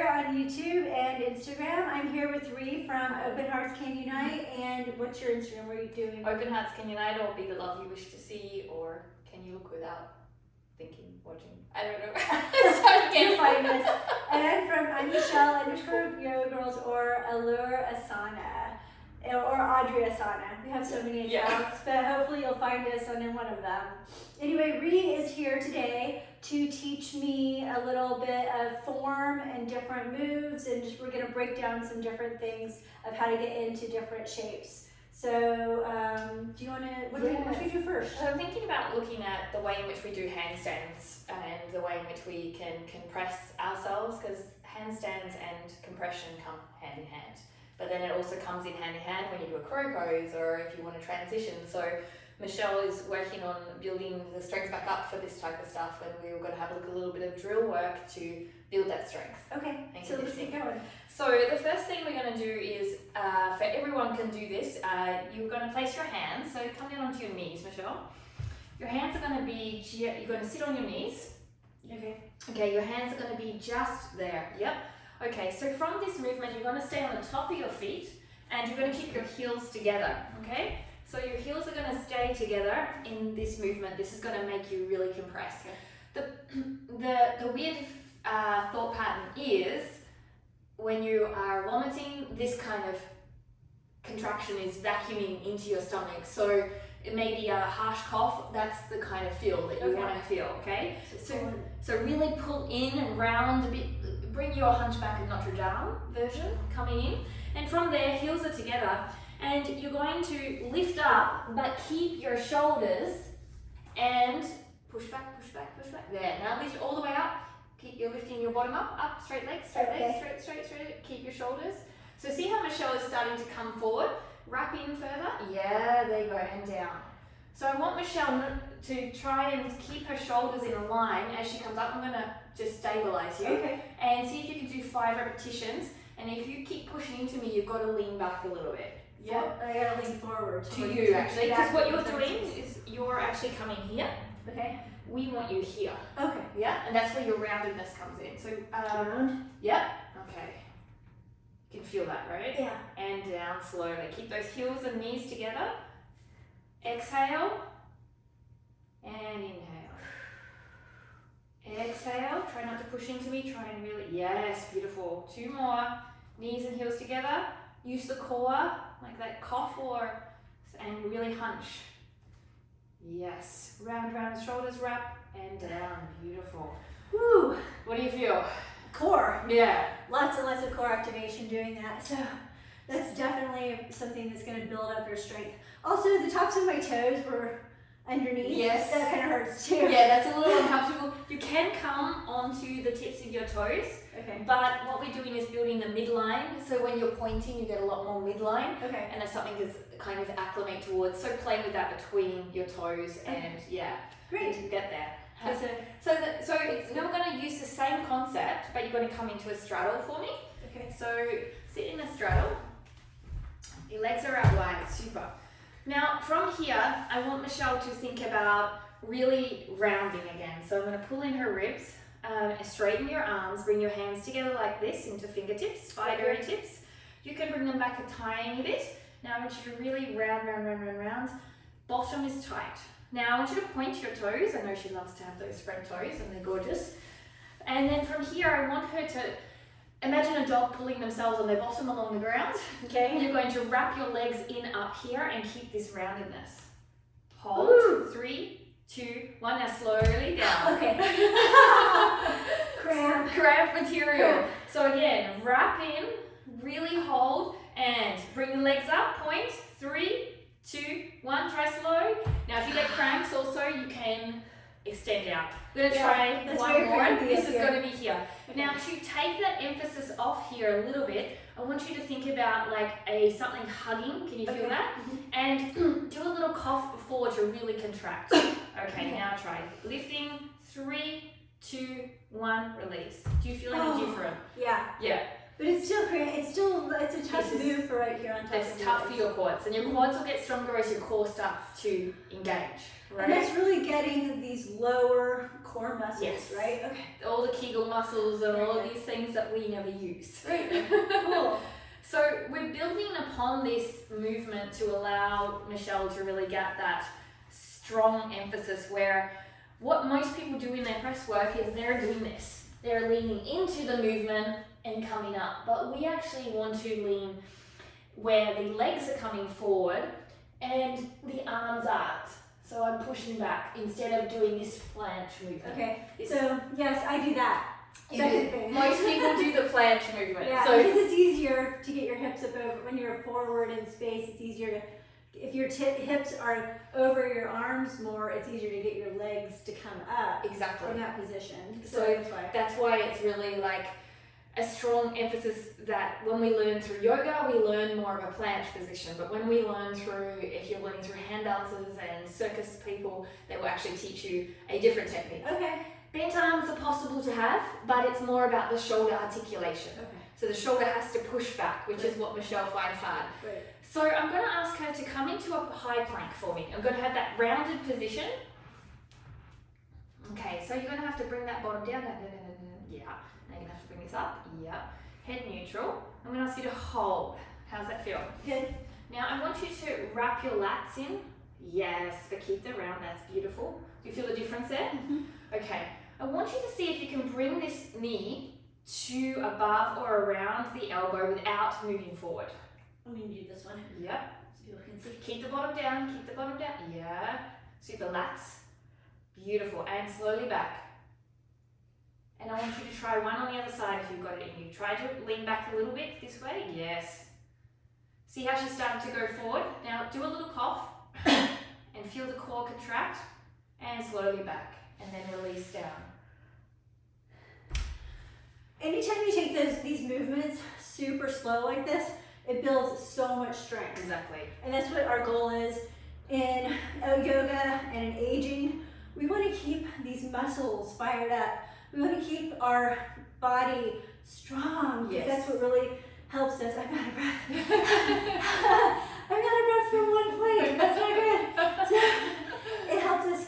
on YouTube and Instagram. I'm here with Ree from Open Hearts Can Unite. And what's your Instagram? What are you doing? Open Hearts Can Unite, or Be the Love You Wish to See, or Can You Look Without Thinking, Watching? I don't know. Start again. You'll find us. And I'm Michelle _ Yoga Girls or Allure Asana. Or Audri Asana. We have so many accounts, but hopefully you'll find us on one of them. Anyway, Ree is here today to teach me a little bit of form and different moves, and we're going to break down some different things of how to get into different shapes. So, do you want to, what should we do first? So I'm thinking about looking at the way in which we do handstands and the way in which we can compress ourselves, because handstands and compression come hand in hand. But then it also comes in hand when you do a crow pose or if you want to transition. So Michelle is working on building the strength back up for this type of stuff, and we were going to have a little bit of drill work to build that strength. Okay, so let's get going. So the first thing we're going to do is, for everyone can do this, you're going to place your hands, so come down onto your knees, Michelle. Your hands are going to be, you're going to sit on your knees. Okay, your hands are going to be just there, yep. Okay, so from this movement, you're going to stay on the top of your feet and you're going to keep your heels together, okay? So your heels are going to stay together in this movement. This is going to make you really compress. The weird thought pattern is when you are vomiting, this kind of contraction is vacuuming into your stomach. So it may be a harsh cough. That's the kind of feel that you want to feel, okay? So really pull in and round a bit. Bring your Hunchback of Notre Dame version coming in, and from there heels are together, and you're going to lift up but keep your shoulders and push back. There, now lift all the way up. You're lifting your bottom up, straight legs, straight, keep your shoulders. So see how Michelle is starting to come forward, wrap in further, yeah, there you go, and down. So I want Michelle to try and keep her shoulders in a line as she comes up. I'm going to just stabilize you and see if you can do 5 repetitions. And if you keep pushing into me, you've got to lean back a little bit. Yeah, I got to lean forward. To you actually, because what you're doing is you're actually coming here. Okay. We want you here. Okay. Yeah, and that's where your roundedness comes in. So, yep. Okay. You can feel that, right? Yeah. And down slowly. Keep those heels and knees together. Exhale and inhale. Exhale, try not to push into me, try and really, yes, beautiful. 2 more, knees and heels together. Use the core, like that cough and really hunch. Yes, round, shoulders wrap and down, beautiful. Woo, what do you feel? Core. Yeah. Lots and lots of core activation doing that, so that's definitely something that's going to build up your strength. Also, the tops of my toes were underneath. Yes. That kind of hurts too. Yeah, that's a little uncomfortable. You can come onto the tips of your toes. Okay. But what we're doing is building the midline. So when you're pointing, you get a lot more midline. Okay. And that's something to kind of acclimate towards. So play with that between your toes and Great. You get there. So now we're going to use the same concept, but you're going to come into a straddle for me. Okay. So sit in a straddle. Your legs are out wide, super. Now from here, I want Michelle to think about really rounding again. So I'm going to pull in her ribs, straighten your arms, bring your hands together like this into fingertips, spidery tips. You can bring them back a tiny bit. Now I want you to really round. Bottom is tight. Now I want you to point your toes. I know she loves to have those front toes and they're gorgeous. And then from here, I want her to imagine a dog pulling themselves on their bottom along the ground. Okay. And you're going to wrap your legs in up here and keep this roundedness. Hold. Ooh. 3, 2, 1. Now slowly down. Okay. Cramp material. So again, wrap in, really hold, and bring the legs up. Point. 3, 2, 1. Try slow. Now if you get cramps also, you can extend out. We're going to try one more. This is going to be here. Okay. Now to take that emphasis off here a little bit, I want you to think about like something hugging. Can you feel that? Mm-hmm. And do a little cough before to really contract. Okay, now try. Lifting. 3, 2, 1. Release. Do you feel any different? Yeah. But it's a tough move for right here on top. It's tough for your quads, and your quads will get stronger as your core starts to engage. Right? And that's really getting these lower core core muscles, Yes. right? Okay. All the Kegel muscles and all of these things that we never use. Right. Cool. So we're building upon this movement to allow Michelle to really get that strong emphasis where what most people do in their press work is they're doing this. They're leaning into the movement and coming up. But we actually want to lean where the legs are coming forward and the arms aren't. So I'm pushing back instead of doing this planche movement. Okay, so yes, I do that. Second thing. Most people do the planche movement. Yeah, so because it's easier to get your hips up over, when you're forward in space, it's easier to, if your hips are over your arms more, it's easier to get your legs to come up exactly from that position. So that's why it's really like a strong emphasis that when we learn through yoga, we learn more of a planche position. But when we learn through, if you're learning through hand dancers and circus people, they will actually teach you a different technique. Okay. Bent arms are possible to have, but it's more about the shoulder articulation. Okay. So the shoulder has to push back, which is what Michelle finds hard. Right. So I'm going to ask her to come into a high plank for me. I'm going to have that rounded position. Okay, so you're going to have to bring that bottom down. Yeah. Now you're going to have to bring this up. Yeah. Head neutral. I'm going to ask you to hold. How's that feel? Good. Now I want you to wrap your lats in. Yes, but keep them round. That's beautiful. Do you feel the difference there? Mm-hmm. Okay. I want you to see if you can bring this knee to above or around the elbow without moving forward. I'm going to do this one. Yep. So people can see. Keep the bottom down, keep the bottom down. Yeah. Super lats. Beautiful. And slowly back. And I want you to try one on the other side if you've got it in you. Try to lean back a little bit this way. Yes. See how she's starting to go forward? Now do a little cough and feel the core contract and slowly back and then release down. Anytime you take these movements super slow like this, it builds so much strength. Exactly. And that's what our goal is in yoga and in aging. We want to keep these muscles fired up. We want to keep our body strong. Yes. That's what really helps us. I'm out of breath. I'm out of breath from one plate. That's not good. So it helps us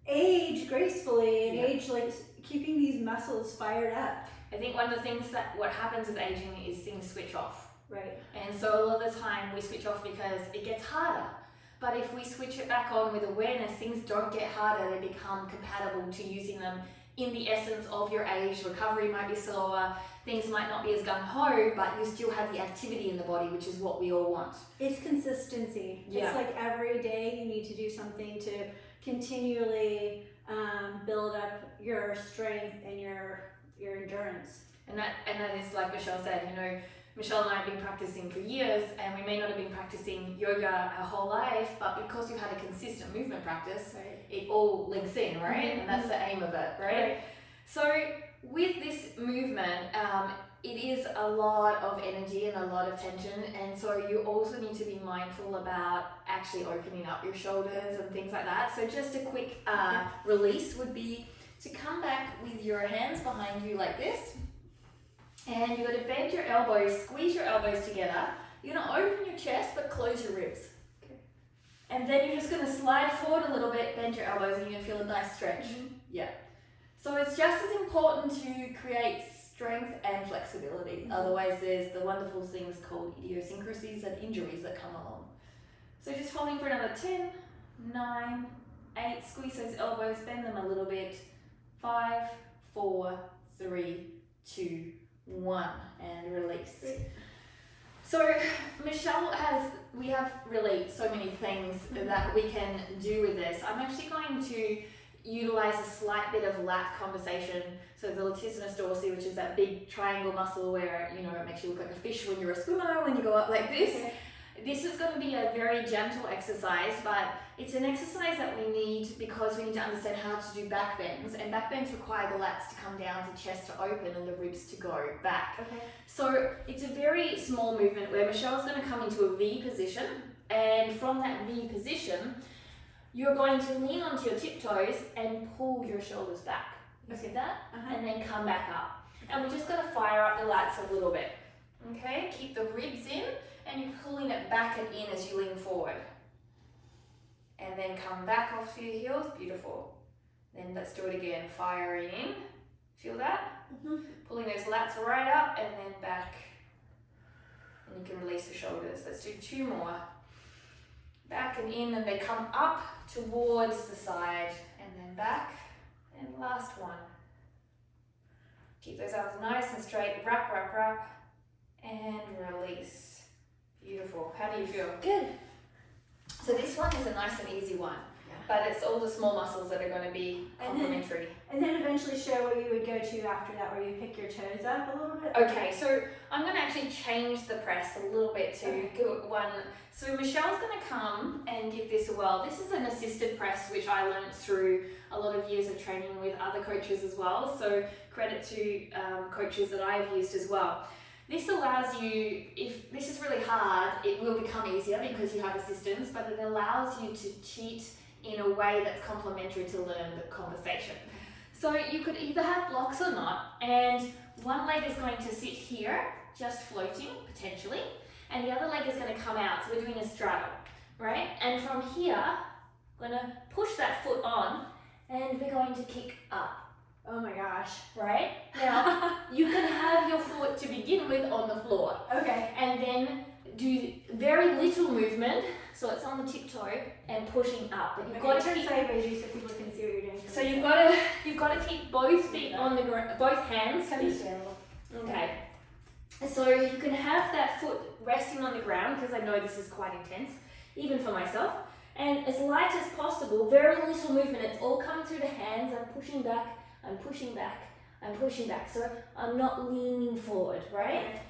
age gracefully and age like keeping these muscles fired up. I think one of the things that what happens with aging is things switch off. Right. And so a lot of the time we switch off because it gets harder. But if we switch it back on with awareness, things don't get harder. They become compatible to using them in the essence of your age. Recovery might be slower. Things might not be as gung-ho, but you still have the activity in the body, which is what we all want. It's consistency. Yeah. It's like every day you need to do something to continually build up your strength and your endurance. And that is like Michelle said, you know, Michelle and I have been practicing for years and we may not have been practicing yoga our whole life, but because we've had a consistent movement practice, it all links in, right? Mm-hmm. And that's the aim of it, right? So with this movement, it is a lot of energy and a lot of tension, and so you also need to be mindful about actually opening up your shoulders and things like that. So just a quick release would be to come back with your hands behind you like this, and you're going to bend your elbows, squeeze your elbows together. You're going to open your chest but close your ribs. Okay. And then you're just going to slide forward a little bit, bend your elbows, and you're going to feel a nice stretch. Mm-hmm. Yeah. So it's just as important to create strength and flexibility. Mm-hmm. Otherwise there's the wonderful things called idiosyncrasies and injuries that come along. So just holding for another 10, 9, 8, squeeze those elbows, bend them a little bit. 5, 4, 3, 2, 1, and release. So Michelle we have really so many things that we can do with this. I'm actually going to utilize a slight bit of lat conversation. So the latissimus dorsi, which is that big triangle muscle where, you know, it makes you look like a fish when you're a swimmer, when you go up like this. Okay. This is going to be a very gentle exercise, but it's an exercise that we need because we need to understand how to do back bends, and back bends require the lats to come down, the chest to open, and the ribs to go back. Okay. So it's a very small movement where Michelle's going to come into a V position, and from that V position, you're going to lean onto your tiptoes and pull your shoulders back. You see that? And then come back up. And we're just going to fire up the lats a little bit. Okay, keep the ribs in, and you're pulling it back and in as you lean forward. And then come back off to your heels, beautiful. Then let's do it again. Firing in. Feel that? Mm-hmm. Pulling those lats right up and then back. And you can release the shoulders. Let's do 2 more. Back and in, and they come up towards the side and then back. And last one. Keep those arms nice and straight. Wrap, wrap, wrap. And release. Beautiful. How do you feel? Good. So this one is a nice and easy one. But it's all the small muscles that are going to be complementary. And then eventually show what you would go to after that, where you pick your toes up a little bit. Okay, so I'm going to actually change the press a little bit to one. So Michelle's going to come and give this a whirl. This is an assisted press, which I learned through a lot of years of training with other coaches as well. So credit to coaches that I've used as well. This allows you, if this is really hard, it will become easier because you have assistance, but it allows you to cheat in a way that's complementary to learn the conversation. So you could either have blocks or not, and one leg is going to sit here, just floating, potentially, and the other leg is going to come out, so we're doing a straddle, right? And from here, we're going to push that foot on, and we're going to kick up. Oh my gosh. Right? Now, you can have your foot to begin with on the floor. Okay. And then do very little movement, so it's on the tiptoe and pushing up. But you've got to turn keep sideways so people can see what you're doing. So you've got to keep both feet on the ground, both hands. Okay. So you can have that foot resting on the ground, because I know this is quite intense, even for myself. And as light as possible, very little movement. It's all coming through the hands. I'm pushing back, I'm pushing back, I'm pushing back. So I'm not leaning forward, right? Okay.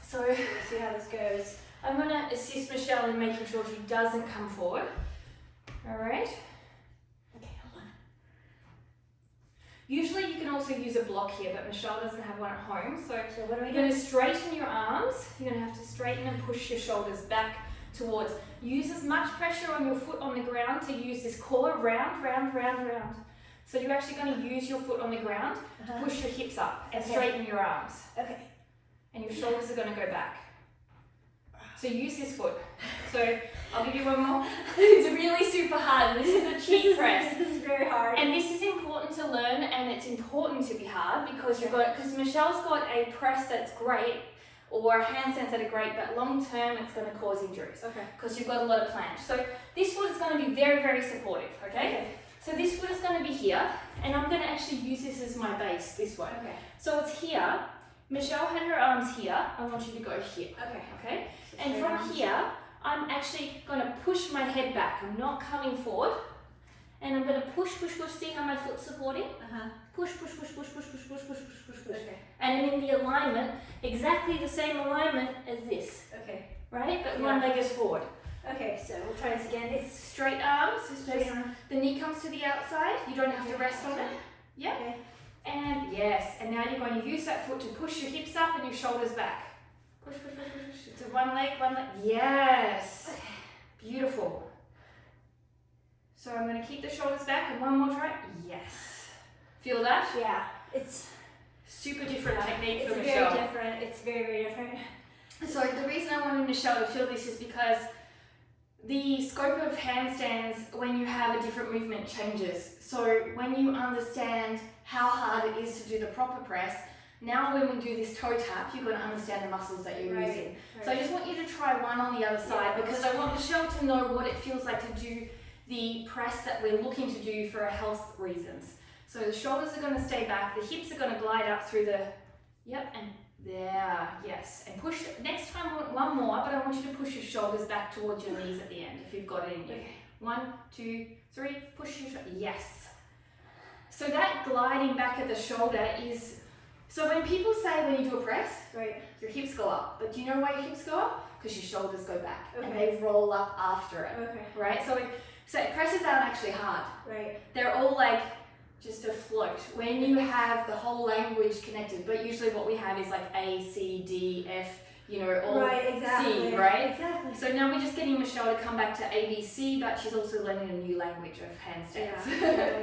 So Let's see how this goes. I'm going to assist Michelle in making sure she doesn't come forward. All right. Okay, hold on. Usually you can also use a block here, but Michelle doesn't have one at home. So what do we do? you're going to straighten your arms. You're going to have to straighten and push your shoulders back towards. Use as much pressure on your foot on the ground to use this core round, round, round, round. So you're actually going to use your foot on the ground to push your hips up and straighten your arms. Okay. And your shoulders are going to go back. So use this foot. So I'll give you one more. It's really super hard. This is a cheat press. This is very hard. And this is important to learn, and it's important to be hard because because Michelle's got a press that's great or handstands that are great, but long term it's going to cause injuries. Okay. Because you've got a lot of planche. So this foot is going to be very, very supportive. Okay. So this foot is going to be here, and I'm going to actually use this as my base. This one. Okay. So it's here. Michelle had her arms here. I want you to go here. Okay. Okay. And from here, I'm actually going to push my head back. I'm not coming forward. And I'm going to push, push, push. See how my foot's supporting? Push, push, push, push, push, push, push, push, push, push, push. Okay. And I'm in the alignment, exactly the same alignment as this. Okay. Right? But one leg is forward. Okay, so we'll try this again. It's straight arms. Straight arm. The knee comes to the outside. You don't have to rest on it. Yeah. Okay. And yes. And now you're going to use that foot to push your hips up and your shoulders back. Push, push, push, push, push. So one leg, one leg. Yes. Okay. Beautiful. So I'm going to keep the shoulders back and one more try. Yes. Feel that? Yeah. It's super different technique for very Michelle. different. It's very, very different. So the reason I wanted Michelle to feel this is because the scope of handstands when you have a different movement changes. So when you understand how hard it is to do the proper press, now when we do this toe tap, you're going to understand the muscles that you're using. Right. So I just want you to try one on the other side because I want Michelle to know what it feels like to do the press that we're looking to do for health reasons. So the shoulders are going to stay back, the hips are going to glide up through the, and there, yes. And push, next time one more, but I want you to push your shoulders back towards your knees at the end if you've got it in you. 1, 2, 3, push your shoulders, yes. So that gliding back at the shoulder is, so when people say when you do a press, your hips go up, but do you know why your hips go up? Because your shoulders go back and they roll up after it, right? So presses aren't actually hard. They're all like just a float. When you have the whole language connected, but usually what we have is like A, C, D, F, all C, right? Exactly. So now we're just getting Michelle to come back to A, B, C, but she's also learning a new language of handstands.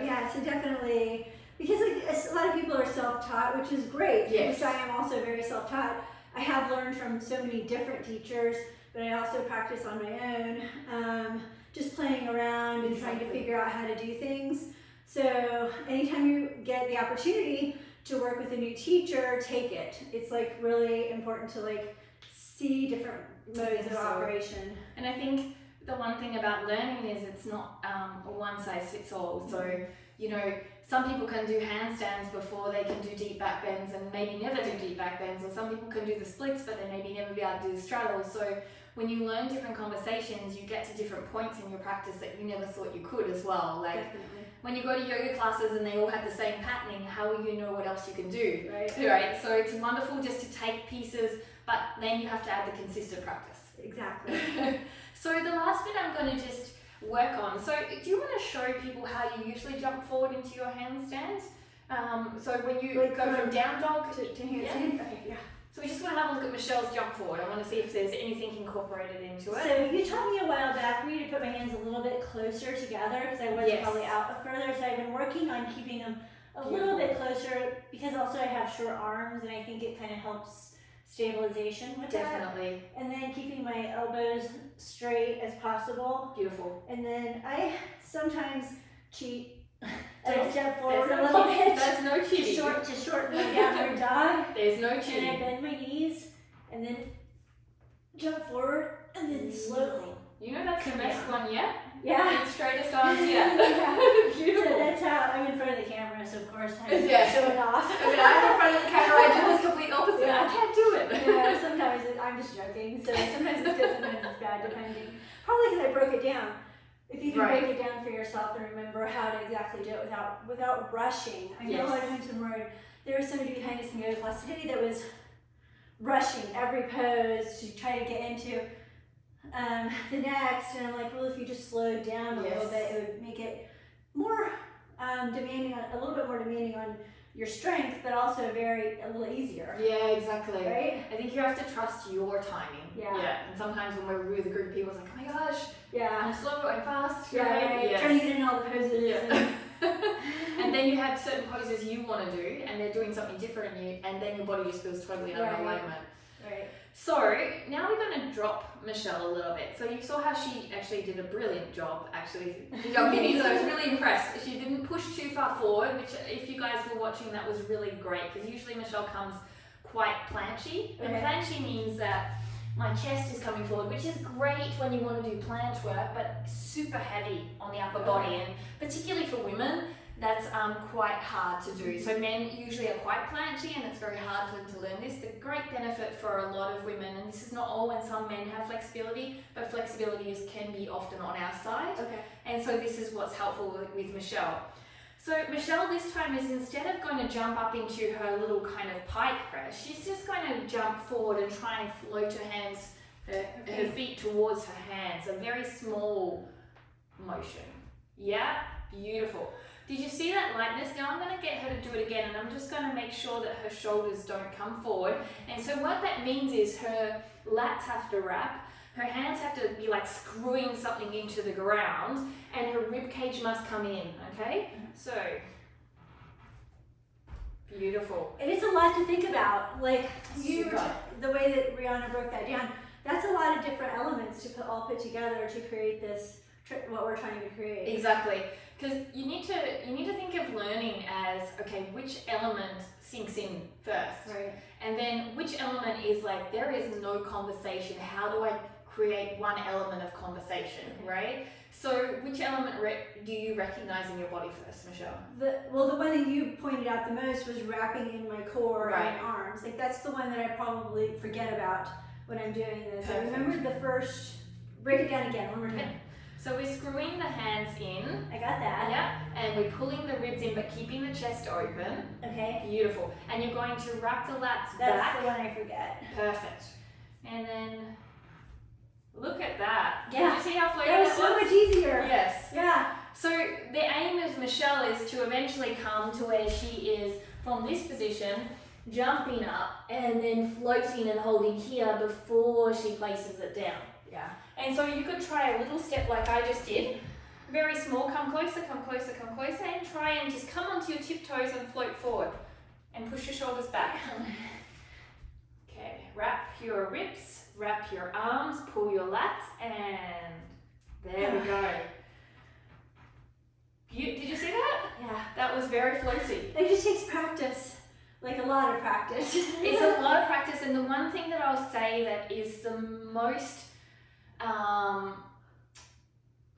Yeah, so definitely, because a lot of people are self-taught, which is great, which I am also very self-taught. I have learned from so many different teachers, but I also practice on my own, just playing around and trying to figure out how to do things. So anytime you get the opportunity to work with a new teacher, take it. It's like really important to like see different modes of operation. And I think the one thing about learning is it's not a one size fits all. So, you know, some people can do handstands before they can do deep back bends and maybe never do deep back bends, or some people can do the splits but they maybe never be able to do the straddle. So when you learn different conversations, you get to different points in your practice that you never thought you could as well. Like when you go to yoga classes and they all have the same patterning, how will you know what else you can do? Right? So it's wonderful just to take pieces, but then you have to add the consistent practice. Exactly. So the last bit I'm going to just work on. So do you want to show people how you usually jump forward into your handstand? So when you go from down dog to handstand? Yeah. So we just want to have a look at Michelle's jump forward. I want to see if there's anything incorporated into it. So you taught me a while back for me to put my hands a little bit closer together because I was probably out further. So I've been working on keeping them a little bit closer because also I have short arms and I think it kind of helps stabilization with Definitely. that. And then keeping my elbows straight as possible. Beautiful. And then I sometimes cheat. I step forward a little bit. There's no cheating. To shorten my downward dog. There's no cheating. And I bend my knees and then jump forward and then slowly. You know that's the best one yet? Yeah. The straightest arms yet. Beautiful. So that's how I'm in front of the camera, so of course I'm Yeah. showing off. I mean, I'm in front of the camera, I do the complete opposite. Yeah. I can't do it. Yeah, sometimes I'm just joking. So sometimes it's good, sometimes it's bad, depending. Probably because I broke it down. If you can break it down for yourself and remember how to exactly do it without rushing. I know a lot of times when there was somebody behind us in yoga class today that was rushing every pose to try to get into the next, and I'm like, well, if you just slowed down a little bit, it would make it more demanding, a little bit more demanding on your strength, but also a little easier. Yeah, exactly. Right? I think you have to trust your timing. Yeah. And sometimes when we're with a group of people, it's like, oh my gosh, Yeah. I'm slow, I'm fast. Right. Trying to get in all the poses. Yeah. And then you have certain poses you want to do, and they're doing something different, and then your body just feels totally out of alignment. Right. So now we're going to drop Michelle a little bit. So you saw how she actually did a brilliant job, actually, jumping in. So I was really impressed. She didn't push too far forward, which if you guys were watching, that was really great, because usually Michelle comes quite planchy. And planchy means that my chest is coming forward, which is great when you want to do planche work, but super heavy on the upper body, and particularly for women, that's quite hard to do. So men usually are quite planchy, and it's very hard for them to learn this. The great benefit for a lot of women, and this is not all when some men have flexibility, but flexibility can be often on our side. Okay. And so this is what's helpful with Michelle. So Michelle this time is, instead of going to jump up into her little kind of pike press, she's just going to jump forward and try and float her hands, her feet towards her hands. A very small motion. Yeah? Beautiful. Did you see that lightness? Now I'm going to get her to do it again, and I'm just going to make sure that her shoulders don't come forward. And so what that means is her lats have to wrap, her hands have to be like screwing something into the ground, and her rib cage must come in, okay? So, beautiful. And it's a lot to think about. Like, the way that Rihanna broke that down, that's a lot of different elements to all put together to create this, what we're trying to create. Exactly. Because you need to think of learning as, okay, which element sinks in first, right? And then which element is like, there is no conversation. How do I create one element of conversation, right? So which element do you recognize in your body first, Michelle? The one that you pointed out the most was wrapping in my core and arms. Like that's the one that I probably forget about when I'm doing this. Perfect. I remember the first. Break it down again. One more time. So we're screwing the hands in. I got that. Yeah. And we're pulling the ribs in, but keeping the chest open. Okay. Beautiful. And you're going to wrap the lats back. That's the one I forget. Perfect. And then look at that. Yeah. Did you see how floaty that was? So much easier. Yes. Yeah. So the aim of Michelle is to eventually come to where she is from this position, jumping up and then floating and holding here before she places it down. Yeah. And so you could try a little step like I just did. Very small, come closer, come closer, come closer, and try and just come onto your tiptoes and float forward. And push your shoulders back. Okay, wrap your ribs, wrap your arms, pull your lats, and there we go. Did you see that? Yeah. that was very floaty. It just takes practice, like a lot of practice. It's a lot of practice, and the one thing that I'll say that is the most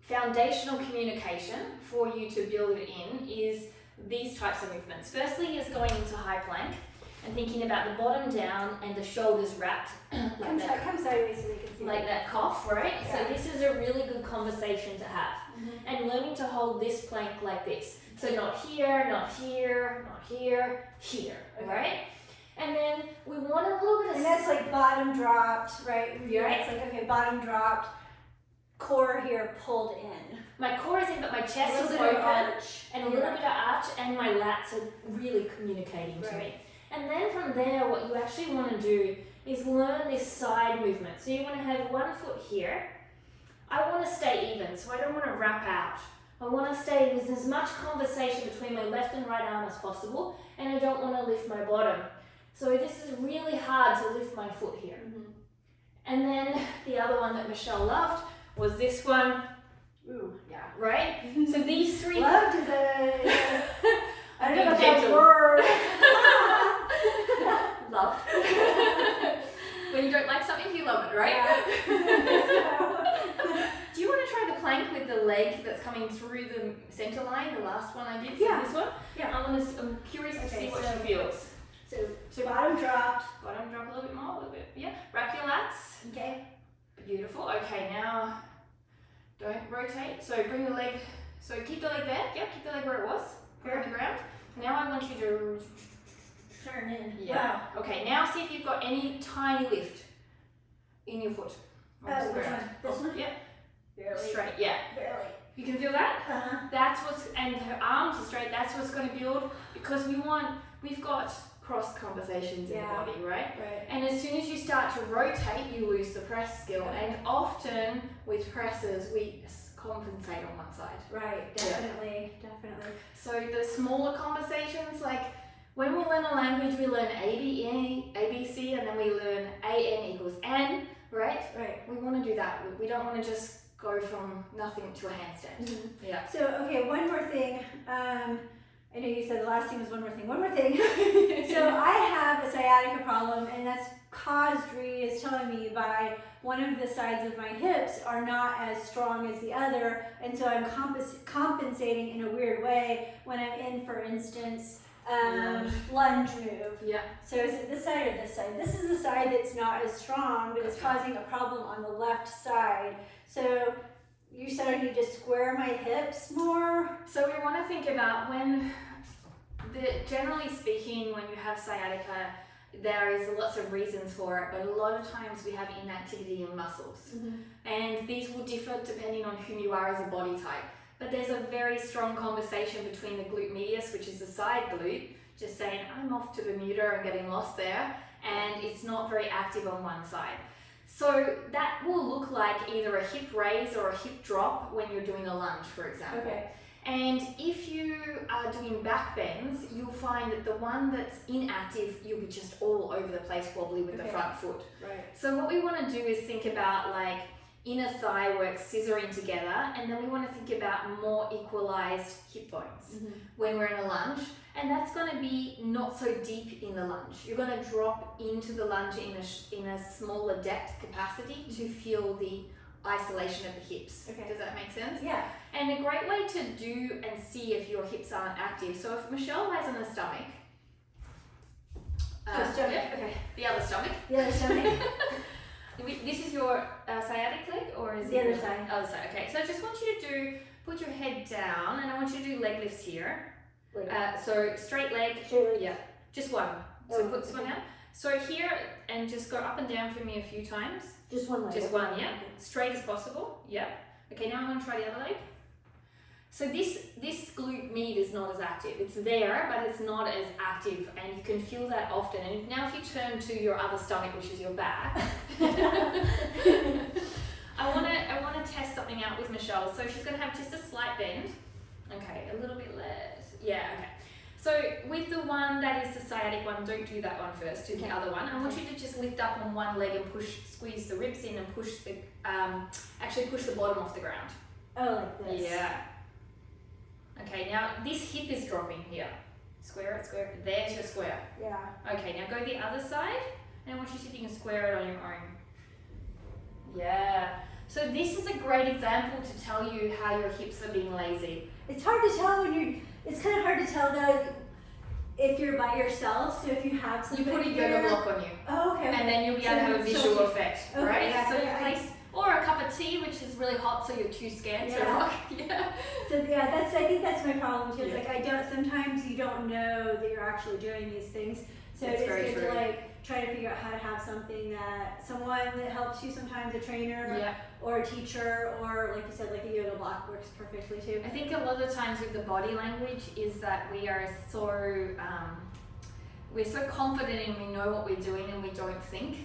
foundational communication for you to build it in is these types of movements. Firstly is going into high plank and thinking about the bottom down and the shoulders wrapped Come sideways so they can see like that cough, right? Yeah. So this is a really good conversation to have. And learning to hold this plank like this. So not here, not here, not here, here, right? And then we want a little bit of... And that's like bottom dropped, right? Right. It's like, okay, bottom dropped, core here pulled in. My core is in, but my chest is open. And a little bit of arch, and my lats are really communicating to me. And then from there, what you actually want to do is learn this side movement. So you want to have one foot here. I want to stay even, so I don't want to wrap out. I want to stay with as much conversation between my left and right arm as possible, and I don't want to lift my bottom. So this is really hard to lift my foot here. And then the other one that Michelle loved was this one. Ooh, yeah. Right? So these three... Loved is a... I don't know about that word. Loved. When you don't like something, you love it, right? Yeah. Do you want to try the plank with the leg that's coming through the center line, the last one I did? Yeah. This one? Yeah. I'm curious to see what she feels. So bottom dropped. Bottom drop a little bit more, a little bit. Yeah. Wrap your lats. Okay. Beautiful. Okay, now don't rotate. So bring the leg, so keep the leg there. Yep, keep the leg where it was. Put it on the ground. Now I want you to turn in. Yeah. Wow. Okay, now see if you've got any tiny lift in your foot. Which one? This one? Yeah. Barely. Straight, yeah. Barely. You can feel that? Uh-huh. That's what's, and her arms are straight, that's what's going to build, because we've got cross conversations in the body, right? Right. And as soon as you start to rotate, you lose the press skill. And often with presses, we compensate on one side. Right, definitely, definitely. So the smaller conversations, like when we learn a language, we learn ABC, and then we learn AN equals N, right? Right. We want to do that. We don't want to just go from nothing to a handstand. Yeah. So, okay, one more thing. I know you said the last thing was one more thing. One more thing. So I have a sciatica problem, and that's caused, Audri is telling me, by one of the sides of my hips are not as strong as the other, and so I'm compensating in a weird way when I'm in, for instance, lunge move. Yeah. So is it this side or this side? This is the side that's not as strong, but it's causing a problem on the left side. So you said I need to square my hips more? So we want to think about generally speaking, when you have sciatica, there is lots of reasons for it, but a lot of times we have inactivity in muscles. And these will differ depending on who you are as a body type. But there's a very strong conversation between the glute medius, which is the side glute, just saying, I'm off to Bermuda and getting lost there, and it's not very active on one side. So that will look like either a hip raise or a hip drop when you're doing a lunge, for example. Okay. And if you are doing back bends, you'll find that the one that's inactive, you'll be just all over the place wobbly with the front foot. Right. So what we want to do is think about like inner thigh work scissoring together, and then we want to think about more equalized hip bones when we're in a lunge. And that's going to be not so deep in the lunge. You're going to drop into the lunge in a smaller depth capacity to feel the isolation of the hips. Okay. Does that make sense? Yeah. And a great way to do and see if your hips aren't active. So if Michelle lies on the stomach, Okay. The other stomach. The other stomach. This is your sciatic leg, or is the it other side? Other side. Okay. So I just want you to put your head down, and I want you to do leg lifts here. So straight leg. Yeah. Just one. So put this one down. So here, and just go up and down for me a few times. Just one leg. Just one, yeah. Straight as possible. Yeah. Okay, now I'm going to try the other leg. So this glute med is not as active. It's there, but it's not as active, and you can feel that often. And now if you turn to your other stomach, which is your back, I want to test something out with Michelle. So she's going to have just a slight bend. Okay, a little bit less. Yeah, okay. So with the one that is the sciatic one, don't do that one first, do the other one. I want you to just lift up on one leg and squeeze the ribs in and push the, actually push the bottom off the ground. Oh, like this? Yeah. Okay, now this hip is dropping here. Square it, square it. There's your square. Yeah. Okay, now go the other side, and I want you to see if you can square it on your own. Yeah. So this is a great example to tell you how your hips are being lazy. It's hard to tell it's kind of hard to tell though if you're by yourself. So if you have something, you put a yoga block on you. Oh, okay. And then you'll be able to have a visual effect, okay, right? Yeah, so you place, or a cup of tea, which is really hot, so you're too scared to rock. Yeah. So I think that's my problem too. It's like sometimes you don't know that you're actually doing these things. So it's good to like try to figure out how to have something that someone that helps you, sometimes a trainer or a teacher, or like you said, like a yoga block works perfectly too. I think a lot of the times with the body language is that we are we're so confident and we know what we're doing and we don't think.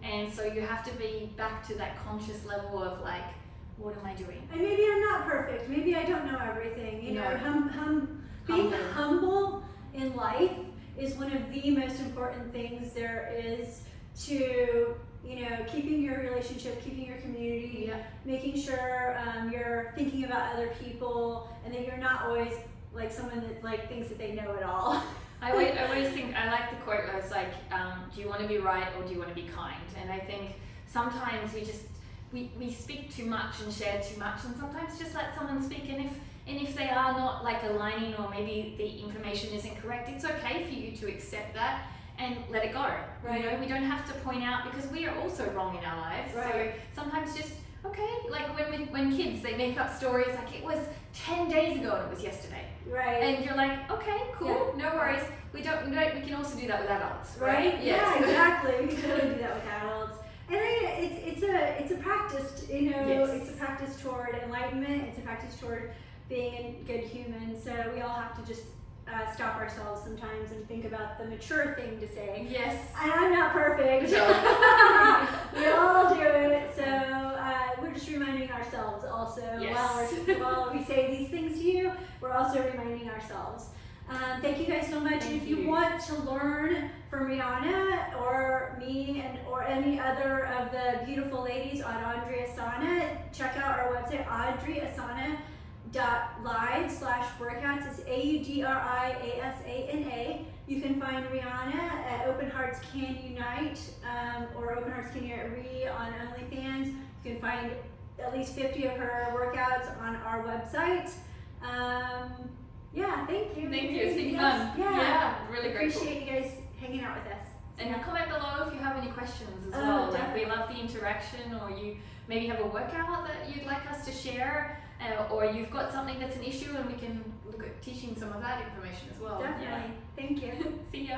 And so you have to be back to that conscious level of like, what am I doing? And maybe I'm not perfect. Maybe I don't know everything. You know, being humble in life is one of the most important things there is to, you know, keeping your relationship, keeping your community, making sure you're thinking about other people, and that you're not always like someone that like thinks that they know it all. I always think, I like the quote where it's like, do you want to be right or do you want to be kind? And I think sometimes we speak too much and share too much, and sometimes just let someone speak, and if they are not like aligning, or maybe the information isn't correct, it's okay for you to accept that and let it go. Right. You know, we don't have to point out, because we are also wrong in our lives. Right. So sometimes just, okay, like when kids, they make up stories like it was 10 days ago and it was yesterday. Right. And you're like, okay, cool, no worries. We can also do that with adults, right? Yes. Yeah, exactly. We can totally do that with adults. And it's a practice, you know, it's a practice toward enlightenment, it's a practice toward being a good human. So we all have to just stop ourselves sometimes and think about the mature thing to say. Yes. And I'm not perfect. We all do it. So we're just reminding ourselves also while we say these things to you, we're also reminding ourselves. Thank you guys so much. If you want to learn from Rihanna or me or any other of the beautiful ladies on Audri Asana, check out our website, audriasana.live/workouts. It's AUDRIASANA. You can find Rihanna at Open Hearts Can Unite or Open Hearts Can Unite Re on OnlyFans. You can find at least 50 of her workouts on our website. Thank you. Thank you. It's been fun. Yeah, really grateful. Appreciate you guys hanging out with us. And comment below if you have any questions as well. Like, we love the interaction, or you maybe have a workout that you'd like us to share, or you've got something that's an issue and we can look at teaching some of that information as well. Definitely. Thank you. See ya.